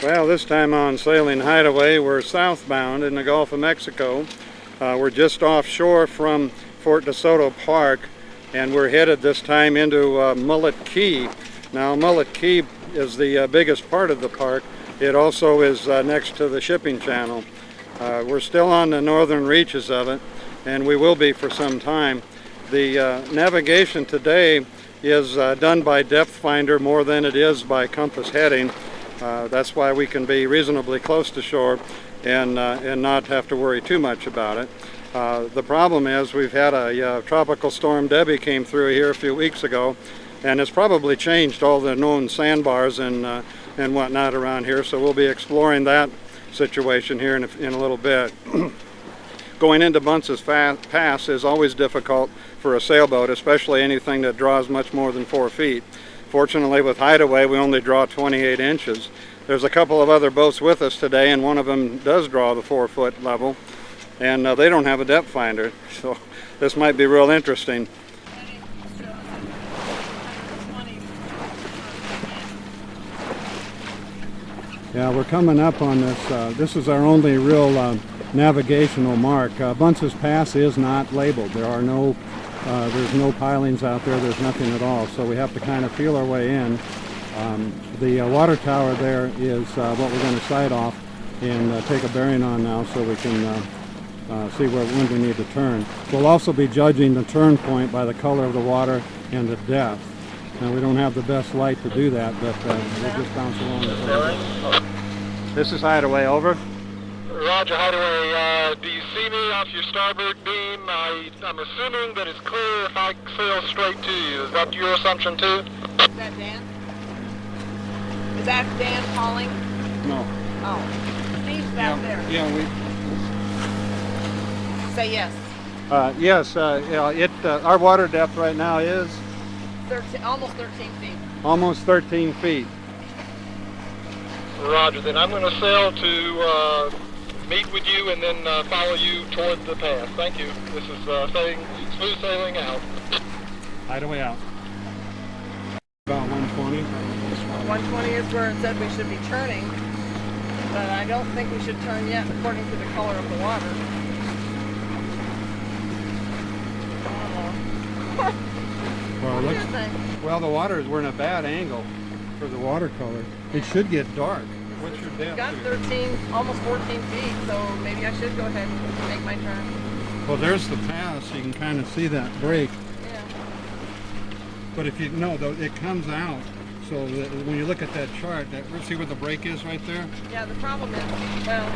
Well, this time on Sailing Hideaway, we're southbound in the Gulf of Mexico. We're just offshore from Fort Soto Park, and we're headed this time into Mullet Key. Now, Mullet Key is the biggest part of the park. It also is next to the shipping channel. We're still on the northern reaches of it, and we will be for some time. The navigation today is done by depth finder more than it is by compass heading. That's why we can be reasonably close to shore and not have to worry too much about it. The problem is we've had a tropical storm. Debbie came through here a few weeks ago, and it's probably changed all the known sandbars and whatnot around here, so we'll be exploring that situation here in a little bit. Going into Bunce Pass is always difficult for a sailboat, especially anything that draws much more than 4 feet. Fortunately, with Hideaway, we only draw 28 inches. There's a couple of other boats with us today, and one of them does draw the 4-foot level, and they don't have a depth finder, so this might be real interesting. Yeah, we're coming up on this. This is our only real navigational mark. Bunce Pass is not labeled. There's no pilings out there. There's nothing at all. So we have to kind of feel our way in. The water tower there is what we're going to sight off and take a bearing on now, so we can see when we need to turn. We'll also be judging the turn point by the color of the water and the depth. Now, we don't have the best light to do that, but we'll just bounce along a little bit. This is Hideaway, over. Roger, Hideaway. Do you see me off your starboard beam? I'm assuming that it's clear if I sail straight to you. Is that your assumption too? Is that Dan? Is that Dan calling? No. Oh, Steve's back there. Yeah, Say yes. Yes, our water depth right now is? Almost 13 feet. Almost 13 feet. Roger, then I'm going to sail to meet with you and then follow you toward the pass. Thank you. This is smooth sailing out. Hideaway out. About 120. 120 is where it said we should be turning, but I don't think we should turn yet according to the color of the water. Well, the water, we're in a bad angle for the watercolor. It should get dark. What's your depth? Got 13, almost 14 feet, so maybe I should go ahead and make my turn. Well, there's the pass. You can kind of see that break. Yeah. But if you know, though, it comes out. So that when you look at that chart, see where the break is right there? Yeah, the problem is, well,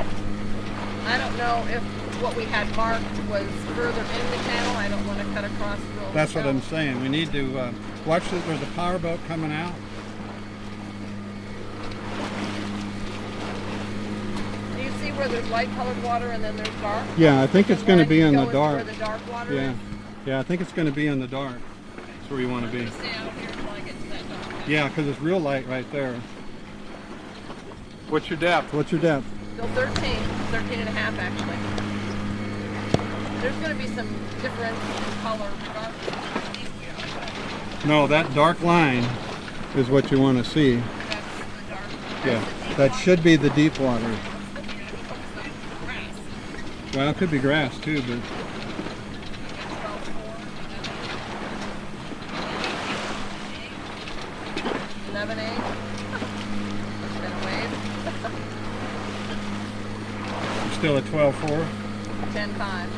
I don't know if what we had marked was further in the channel. I don't want to cut across the That's what I'm saying. We need to watch this. There's a powerboat coming out. Do you see where there's light colored water and then there's dark? Yeah, I think it's going to be in the dark. Where the dark water Yeah. is? Yeah, I think it's going to be in the dark. That's where you want to be. Stay out here until I get to that dark. Yeah, because it's real light right there. What's your depth? What's your depth? Still 13 and a half actually. There's going to be some difference in color regardless. No, that dark line is what you want to see. That's the dark. Yeah, that should be the deep water. Well, it could be grass too, but 11-8. It's been a wave. you're still at 12.4. 10-5.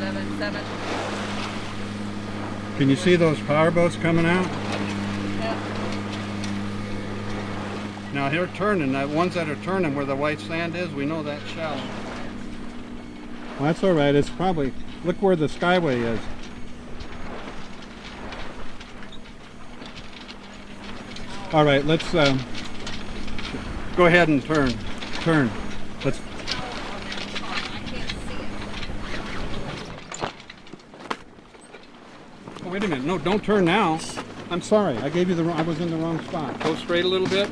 11-7. Can you see those power boats coming out? Yeah. Now they're turning. The ones that are turning where the white sand is, we know that's shallow. Well, that's all right. It's probably, look where the skyway is. All right, let's go ahead and turn. Let's. Oh, wait a minute. No, don't turn now. I'm sorry. I gave you the wrong. I was in the wrong spot. Go straight a little bit.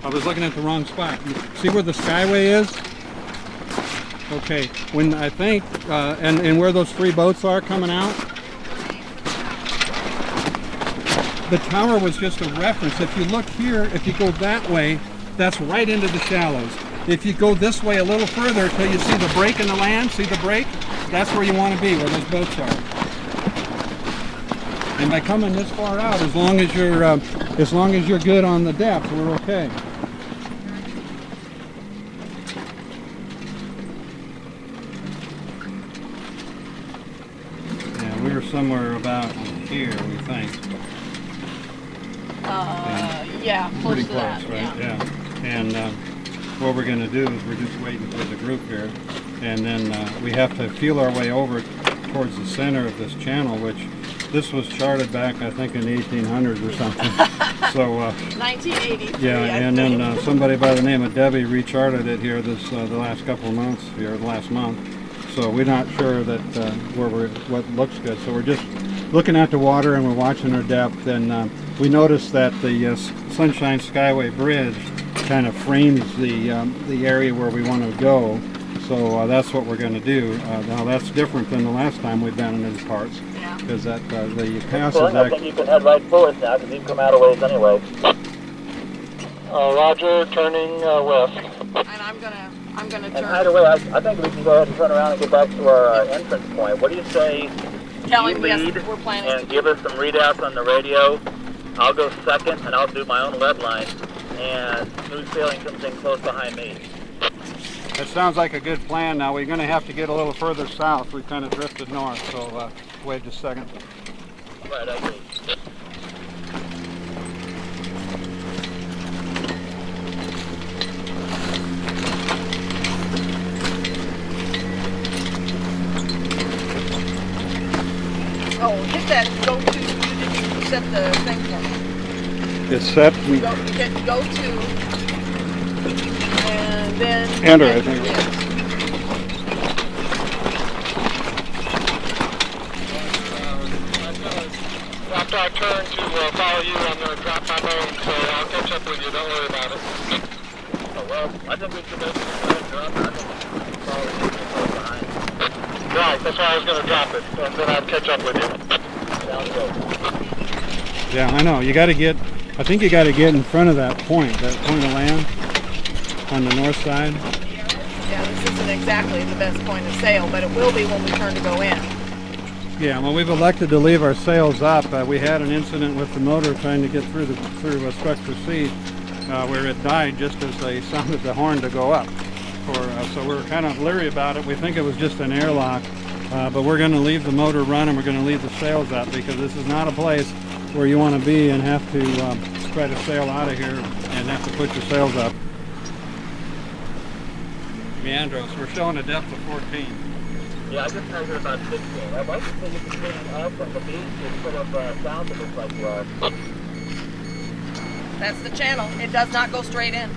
I was looking at the wrong spot. See where the skyway is? Okay. When I think, and where those 3 boats are coming out. the tower was just a reference. If you look here, if you go that way, that's right into the shallows. If you go this way a little further till you see the break in the land, see the break? That's where you want to be, where those boats are. And by coming this far out, as long as you're good on the depth, we're okay. Yeah, we were somewhere about here, we think. Yeah, close Pretty to close, that. right? Yeah. And what we're going to do is we're just waiting for the group here, and then we have to feel our way over towards the center of this channel, which this was charted back, I think, in the 1800s or something. So 1983. yeah, I and think. then somebody by the name of Debbie recharted it here this the last couple of months here, the last month. So we're not sure that what looks good. So we're just looking at the water and we're watching our depth, and we noticed that the Sunshine Skyway Bridge kind of frames the area where we want to go. So that's what we're going to do. Now that's different than the last time we've been in these parts, because that the pass is I think you can head right forward now, because you've come out of ways anyway. Roger, turning west. And I'm gonna And turn. Hideaway, I think we can go ahead and turn around and get back to our entrance point. What do you say? Tell You him lead yes, we're planning and to. give us some readouts on the radio. I'll go second, and I'll do my own lead line. And smooth sailing comes in close behind me. That sounds like a good plan. Now we're going to have to get a little further south. We've kind of drifted north, so wait just a second. Right, I agree. Oh, hit that go to. You set the thing for me. It's set. Go to, and then Enter, I think. Yes. After I turn to follow you, I'm going to drop my bone, so I'll catch up with you. Don't worry about it. Oh, well, I think we should make it drop. I think we can follow you close behind. Right, that's why I was going to drop it, and then I'll catch up with you. Sounds good. Yeah, I know. You got to get. I think you got to get in front of that point of land on the north side. Yeah, this isn't exactly the best point of sail, but it will be when we turn to go in. Yeah, well, we've elected to leave our sails up. We had an incident with the motor trying to get through Spectra Sea, where it died just as they sounded the horn to go up. So we're kind of leery about it. We think it was just an airlock, but we're going to leave the motor run and we're going to leave the sails up, because this is not a place where you want to be and have to try to sail out of here and have to put your sails up. Meandros, we're showing a depth of 14. Yeah, I just measured about 16. I'd like to see if it's getting up from the beach is sort of south of us like you are. That's the channel. It does not go straight in.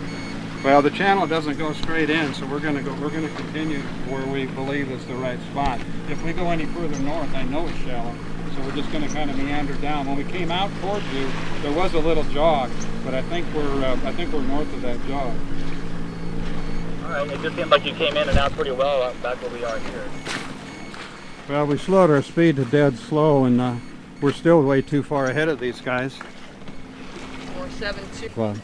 Well, the channel doesn't go straight in, so we're going to continue where we believe is the right spot. If we go any further north, I know it's shallow, so we're just going to kind of meander down. When we came out towards you, there was a little jog, but I think we're north of that jog. All right, it just seemed like you came in and out pretty well back where we are here. Well, we slowed our speed to dead slow, and we're still way too far ahead of these guys. 472. Well,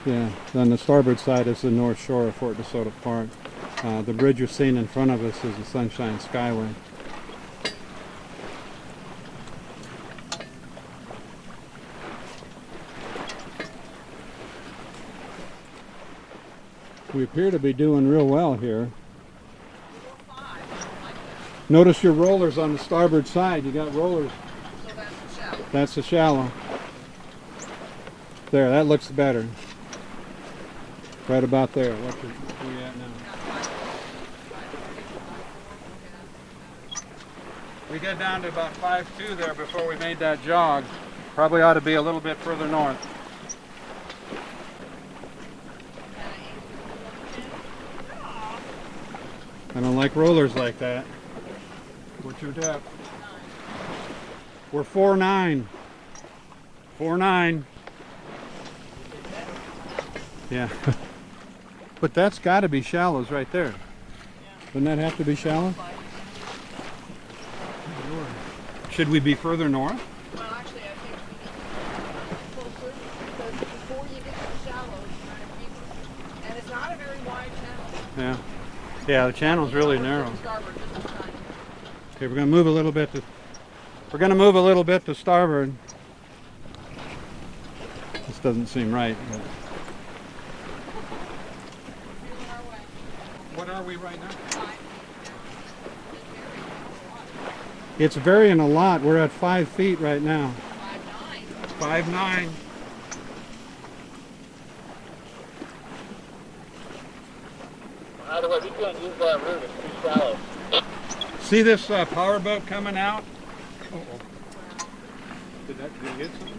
yeah, on the starboard side is the north shore of Fort DeSoto Park. The bridge you're seeing in front of us is the Sunshine Skyway. We appear to be doing real well here. Notice your rollers on the starboard side. You got rollers. So that's the shallow. That's the shallow. There, that looks better. Right about there. Where you at now? We got down to about 5'2" there before we made that jog. Probably ought to be a little bit further north. I don't like rollers like that. What's your depth? We're 4'9". 4'9". Yeah. But that's got to be shallows right there. Doesn't that have to be shallow? Should we be further north? Well, actually, I think we need Yeah, the channel's really narrow. Starboard this time. Okay, we're gonna move a little bit to starboard. This doesn't seem right. But... Feeling our way. What are we right now? 5. It's varying a lot. We're at 5 feet right now. 5'9". 5'9". Hideaway, we can't use that route. It's too shallow. See this power boat coming out? Uh-oh. Did you hit something?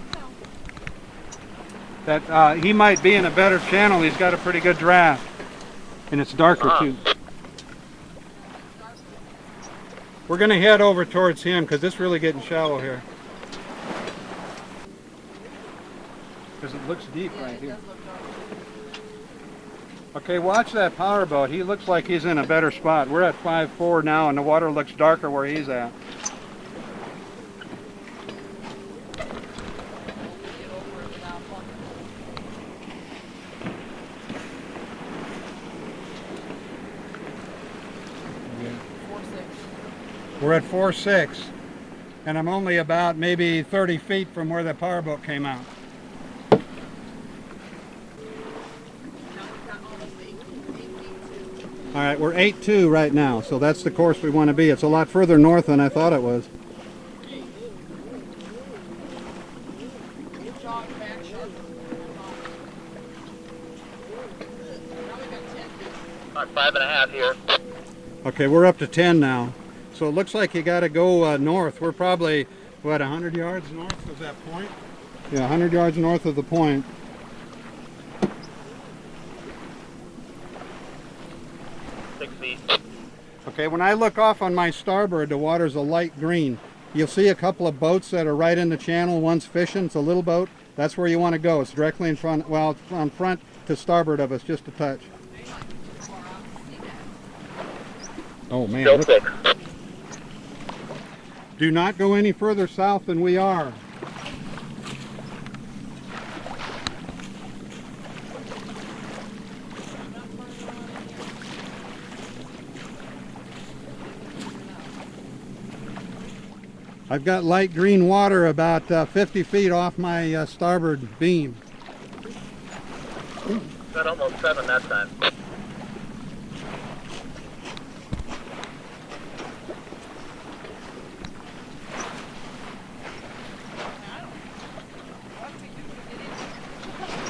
That he might be in a better channel. He's got a pretty good draft, and it's darker too. We're going to head over towards him because it's really getting shallow here. Because it looks deep right here. Okay, watch that power boat. He looks like he's in a better spot. We're at 5'4" now, and the water looks darker where he's at. We're at 4'6", and I'm only about maybe 30 feet from where the power boat came out. All right, we're 8'2" right now, so that's the course we want to be. It's a lot further north than I thought it was. About 5.5 here. Okay, we're up to 10 now. So it looks like you got to go north. We're probably, what, 100 yards north of that point? Yeah, 100 yards north of the point. Okay, when I look off on my starboard, the water's a light green. You'll see a couple of boats that are right in the channel. One's fishing, it's a little boat. That's where you want to go. It's directly in front, well, it's on front to starboard of us, just a touch. Oh man. Still thick. Do not go any further south than we are. I've got light green water about 50 feet off my starboard beam. Got almost 7 that time.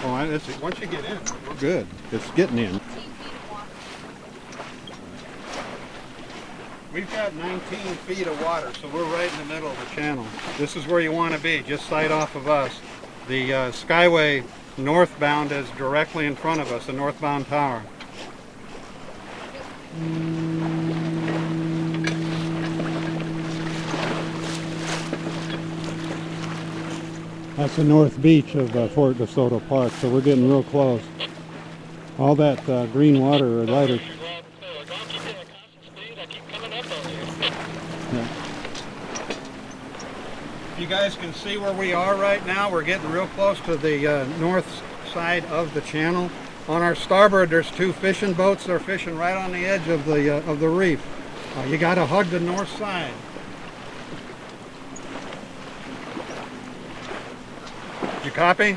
Oh, once you get in, we're good. It's getting in. We've got 19 feet of water, so we're right in the middle of the channel. This is where you want to be, just sight off of us. The Skyway northbound is directly in front of us, the northbound tower. That's the north beach of Fort DeSoto Park, so we're getting real close. All that green water or lighter. Yeah. You guys can see where we are right now. We're getting real close to the north side of the channel. On our starboard, there's 2 fishing boats. They're fishing right on the edge of the reef. You got to hug the north side. You copy?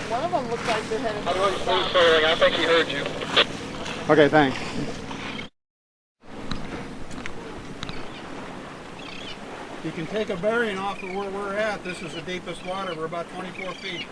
One of them looks like they're headed I wasn't smooth sailing. I think he heard you. Okay, thanks. You can take a bearing off of where we're at. This is the deepest water. We're about 24 feet.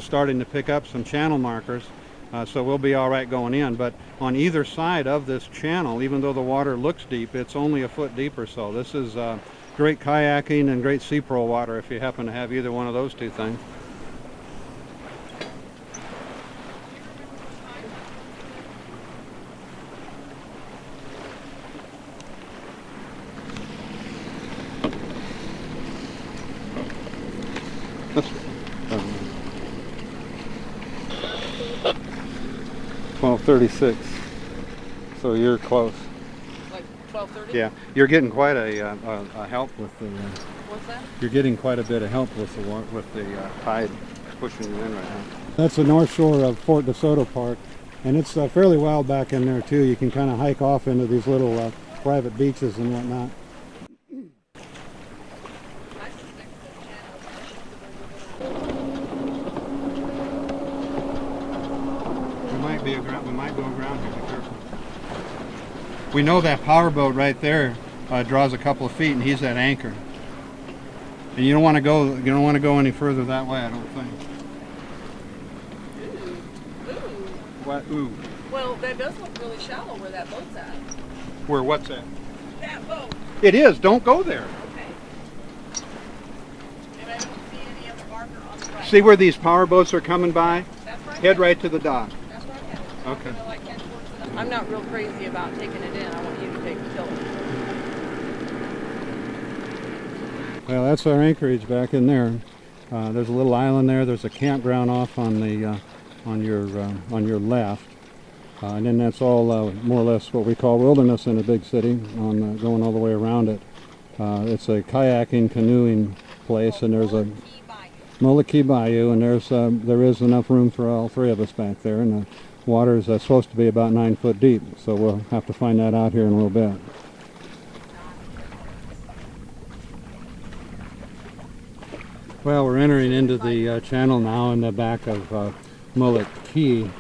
Starting to pick up some channel markers, so we'll be all right going in. But on either side of this channel, even though the water looks deep, it's only a foot deep or so. This is great kayaking and great sea pro water if you happen to have either one of those two things. $12.36. So you're close. Like 12:30? Yeah, you're getting quite a help with the. What's that? You're getting quite a bit of help with the tide pushing you in right now. That's the north shore of Fort DeSoto Park, and it's fairly wild back in there too. You can kind of hike off into these little private beaches and whatnot. We might go around here. Be careful. We know that power boat right there draws a couple of feet, and he's at anchor. And you don't want to go. You don't want to go any further that way, I don't think. Ooh. What? Ooh. Well, that does look really shallow where that boat's at. Where? What's that? That boat. It is. Don't go there. Okay. And I don't see any other marker on the right. See where these power boats are coming by? That's right. Head right to the dock. That's right. Okay. I'm not real crazy about taking it in. I want you to take the tiller. Well, that's our Anchorage back in there. There's a little island there. There's a campground off on the on your left, and then that's all more or less what we call wilderness in a big city. Going all the way around it, it's a kayaking, canoeing place, and there's a Mullet Key Bayou, and there is enough room for all three of us back there, and the water is supposed to be about 9 foot deep. So we'll have to find that out here in a little bit. Well, we're entering into the channel now in the back of Mullet Key.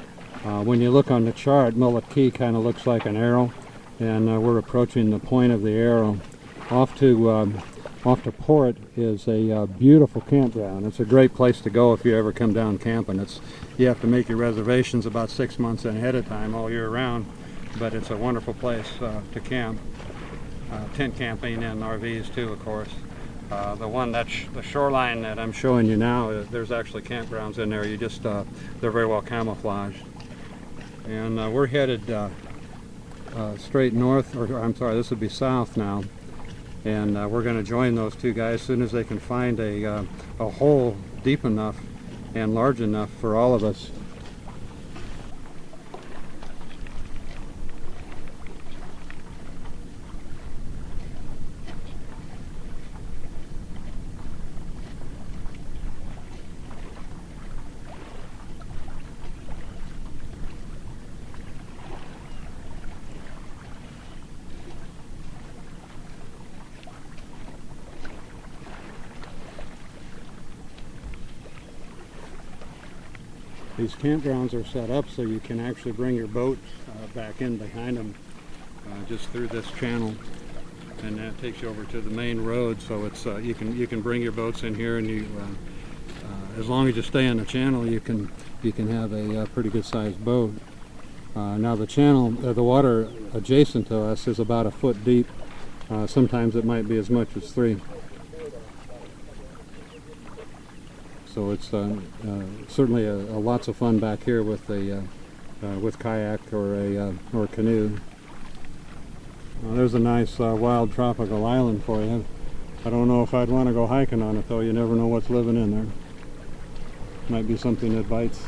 When you look on the chart, Mullet Key kind of looks like an arrow, and we're approaching the point of the arrow. Off to port is a beautiful campground. It's a great place to go if you ever come down camping. You have to make your reservations about 6 months ahead of time all year round, but it's a wonderful place to camp. Tent camping and RVs too, of course. The shoreline that I'm showing you now, there's actually campgrounds in there. They're very well camouflaged. And we're headed straight north, or I'm sorry, this would be south now. And we're going to join those two guys as soon as they can find a hole deep enough and large enough for all of us. These campgrounds are set up so you can actually bring your boat back in behind them just through this channel, and that takes you over to the main road. So it's you can bring your boats in here, and as long as you stay on the channel, you can have a pretty good sized boat. Now the channel, the water adjacent to us is about 1 foot deep. Sometimes it might be as much as 3. So it's certainly lots of fun back here with kayak or a canoe. There's a nice wild tropical island for you. I don't know if I'd want to go hiking on it though. You never know what's living in there. Might be something that bites.